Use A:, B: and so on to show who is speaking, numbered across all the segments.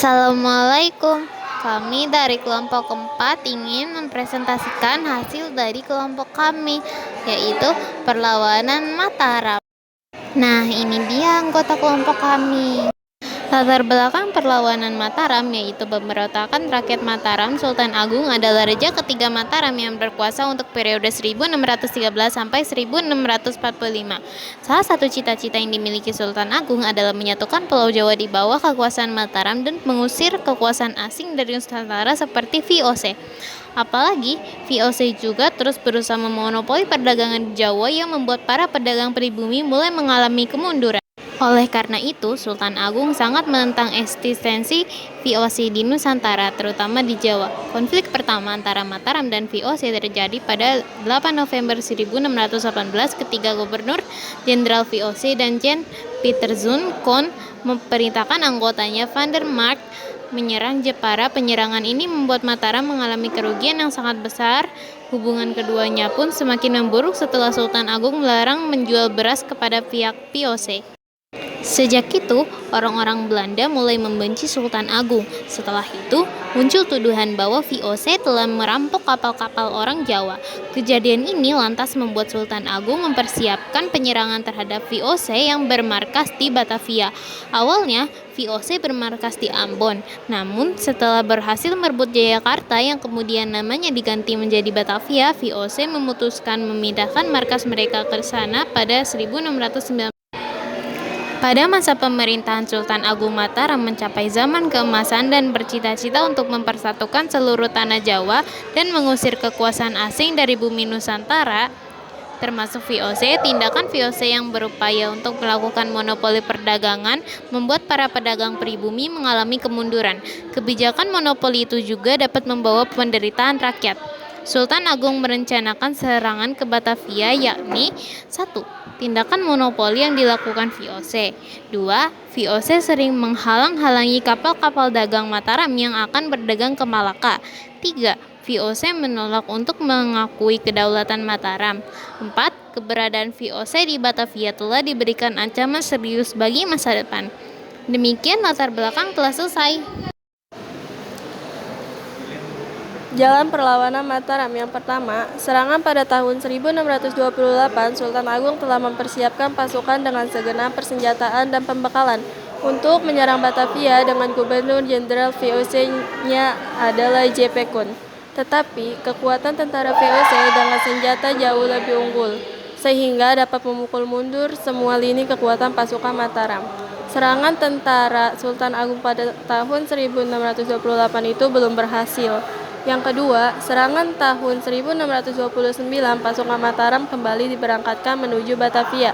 A: Assalamualaikum. Kami dari kelompok keempat ingin mempresentasikan hasil dari kelompok kami, yaitu perlawanan Mataram. Nah, ini dia anggota kelompok kami. Latar belakang perlawanan Mataram yaitu pemberontakan rakyat Mataram. Sultan Agung adalah raja ketiga Mataram yang berkuasa untuk periode 1613 sampai 1645. Salah satu cita-cita yang dimiliki Sultan Agung adalah menyatukan Pulau Jawa di bawah kekuasaan Mataram dan mengusir kekuasaan asing dari Nusantara seperti VOC. Apalagi VOC juga terus berusaha memonopoli perdagangan di Jawa yang membuat para pedagang pribumi mulai mengalami kemunduran. Oleh karena itu, Sultan Agung sangat menentang eksistensi VOC di Nusantara, terutama di Jawa. Konflik pertama antara Mataram dan VOC terjadi pada 8 November 1618 ketika Gubernur Jenderal VOC dan Jan Pieterszoon Koen memerintahkan anggotanya Van der Mark menyerang Jepara. Penyerangan ini membuat Mataram mengalami kerugian yang sangat besar. Hubungan keduanya pun semakin memburuk setelah Sultan Agung melarang menjual beras kepada pihak VOC. Sejak itu, orang-orang Belanda mulai membenci Sultan Agung. Setelah itu, muncul tuduhan bahwa VOC telah merampok kapal-kapal orang Jawa. Kejadian ini lantas membuat Sultan Agung mempersiapkan penyerangan terhadap VOC yang bermarkas di Batavia. Awalnya, VOC bermarkas di Ambon. Namun, setelah berhasil merebut Jayakarta yang kemudian namanya diganti menjadi Batavia, VOC memutuskan memindahkan markas mereka ke sana pada 1619. Pada masa pemerintahan Sultan Agung, Mataram mencapai zaman keemasan dan bercita-cita untuk mempersatukan seluruh tanah Jawa dan mengusir kekuasaan asing dari bumi Nusantara, termasuk VOC. Tindakan VOC yang berupaya untuk melakukan monopoli perdagangan membuat para pedagang pribumi mengalami kemunduran. Kebijakan monopoli itu juga dapat membawa penderitaan rakyat. Sultan Agung merencanakan serangan ke Batavia, yakni 1. Tindakan monopoli yang dilakukan VOC. 2. VOC sering menghalang-halangi kapal-kapal dagang Mataram yang akan berdagang ke Malaka. 3. VOC menolak untuk mengakui kedaulatan Mataram. 4. Keberadaan VOC di Batavia telah diberikan ancaman serius bagi masa depan. Demikian latar belakang telah selesai.
B: Jalan perlawanan Mataram. Yang pertama, serangan pada tahun 1628, Sultan Agung telah mempersiapkan pasukan dengan segenap persenjataan dan pembekalan untuk menyerang Batavia dengan Gubernur Jenderal VOC-nya adalah J.P. Koen. Tetapi, kekuatan tentara VOC dengan senjata jauh lebih unggul, sehingga dapat memukul mundur semua lini kekuatan pasukan Mataram. Serangan tentara Sultan Agung pada tahun 1628 itu belum berhasil. Yang kedua, serangan tahun 1629, pasukan Mataram kembali diberangkatkan menuju Batavia.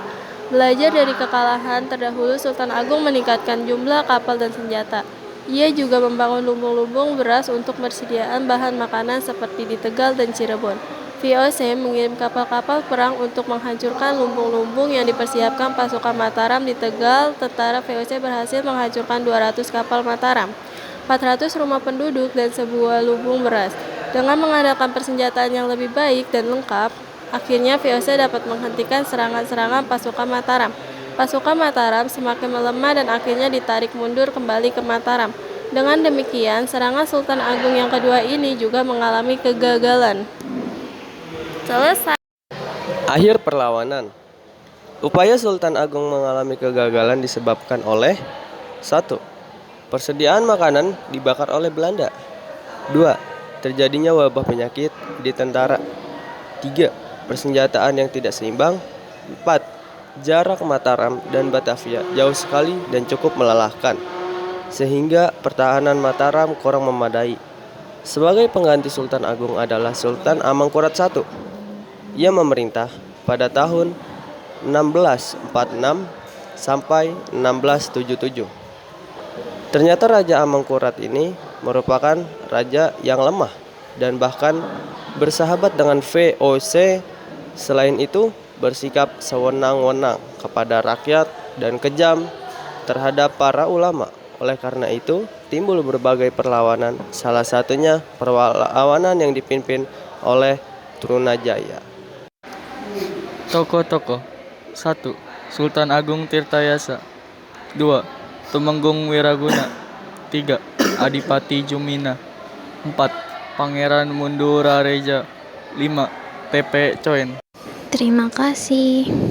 B: Belajar dari kekalahan terdahulu, Sultan Agung meningkatkan jumlah kapal dan senjata. Ia juga membangun lumbung-lumbung beras untuk persediaan bahan makanan seperti di Tegal dan Cirebon. VOC mengirim kapal-kapal perang untuk menghancurkan lumbung-lumbung yang dipersiapkan pasukan Mataram di Tegal. Tentara VOC berhasil menghancurkan 200 kapal Mataram, 400 rumah penduduk, dan sebuah lumbung beras. Dengan mengandalkan persenjataan yang lebih baik dan lengkap, akhirnya VOC dapat menghentikan serangan-serangan pasukan Mataram. Pasukan Mataram semakin melemah dan akhirnya ditarik mundur kembali ke Mataram. Dengan demikian, serangan Sultan Agung yang kedua ini juga mengalami kegagalan. Selesai.
C: Akhir perlawanan. Upaya Sultan Agung mengalami kegagalan disebabkan oleh 1. Persediaan makanan dibakar oleh Belanda. 2. Terjadinya wabah penyakit di tentara. 3. Persenjataan yang tidak seimbang. 4. Jarak Mataram dan Batavia jauh sekali dan cukup melelahkan, sehingga pertahanan Mataram kurang memadai. Sebagai pengganti Sultan Agung adalah Sultan Amangkurat I. Ia memerintah pada tahun 1646 sampai 1677. Ternyata Raja Amangkurat ini merupakan raja yang lemah dan bahkan bersahabat dengan VOC. Selain itu, bersikap sewenang-wenang kepada rakyat dan kejam terhadap para ulama. Oleh karena itu, timbul berbagai perlawanan, salah satunya perlawanan yang dipimpin oleh Trunajaya.
D: Tokoh-tokoh. 1. Sultan Agung Tirtayasa. 2. Tumenggung Wiraguna. 3. Adipati Jumina. 4. Pangeran Mundura Reja. 5. TP Coen.
A: Terima kasih.